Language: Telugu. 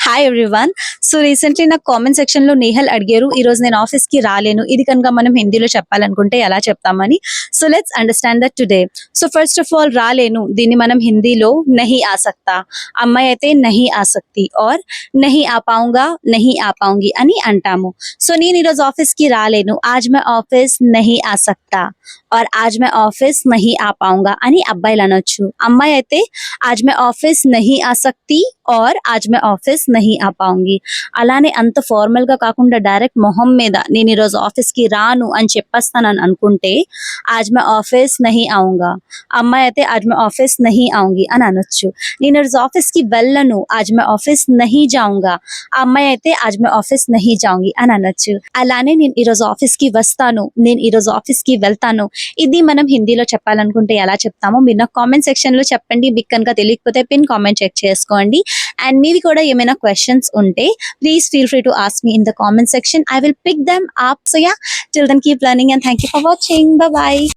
Hi everyone. సో రీసెంట్లీ నాకు కామెంట్ సెక్షన్ లో నేహల్ అడిగారు, ఈ రోజు నేను ఆఫీస్ కి రాలేను, ఇది కనుక మనం హిందీలో చెప్పాలనుకుంటే ఎలా చెప్తామని. So let's understand that today. So first of all, రాలేను దీన్ని మనం హిందీలో నహీ ఆ సక్తా, అమ్మాయి అయితే నహీ ఆ సక్తి ఆర్ నహీ ఆ పాऊंगा నహీ ఆ పాऊंगी అని అంటాము. సో నేను ఈరోజు ఆఫీస్ కి రాలేను, ఆజ్ మే ఆఫీస్ నహీ ఆ సక్తా ఆర్ ఆజ్ మే ఆఫీస్ నహీ ఆ పాऊंगा అని అబ్బాయిలు అనొచ్చు. అమ్మాయి అయితే ఆజ్ మే ఆఫీస్ నహీ ఆ సక్తి ఆర్ ఆజ్ మే ఆఫీస్ నహీ ఆ పాऊंगी. అలానే అంత ఫార్మల్ గా కాకుండా డైరెక్ట్ మొహం మీద నేను ఈరోజు ఆఫీస్ కి రాను అని చెప్పేస్తానని అనుకుంటే ఆజ్ మే ఆఫీస్ నహీ ఆऊंगा, అమ్మాయి అయితే ఆజ్ మే ఆఫీస్ నహీ ఆऊंगी అని అనొచ్చు. నేను ఈరోజు ఆఫీస్ కి వెళ్ళను, ఆజ్ మే ఆఫీస్ నహీ జాऊंगा, ఆ అమ్మాయి అయితే ఆజ్ మే ఆఫీస్ నహీ జాऊंगी అని అనొచ్చు. అలానే నేను ఈరోజు ఆఫీస్ కి వస్తాను, నేను ఈరోజు ఆఫీస్ కి వెళ్తాను, ఇది మనం హిందీలో చెప్పాలనుకుంటే ఎలా చెప్తామో మీరు నాకు కామెంట్ సెక్షన్ లో చెప్పండి. మీకు కనుక తెలియకపోతే పిన్ కామెంట్ చెక్ చేసుకోండి. అండ్ మీవి కూడా ఏమైనా క్వశ్చన్స్ ఉంటే please feel free to ask me in the comment section. I will pick them up. So yeah, till then keep learning and thank you for watching. Bye bye.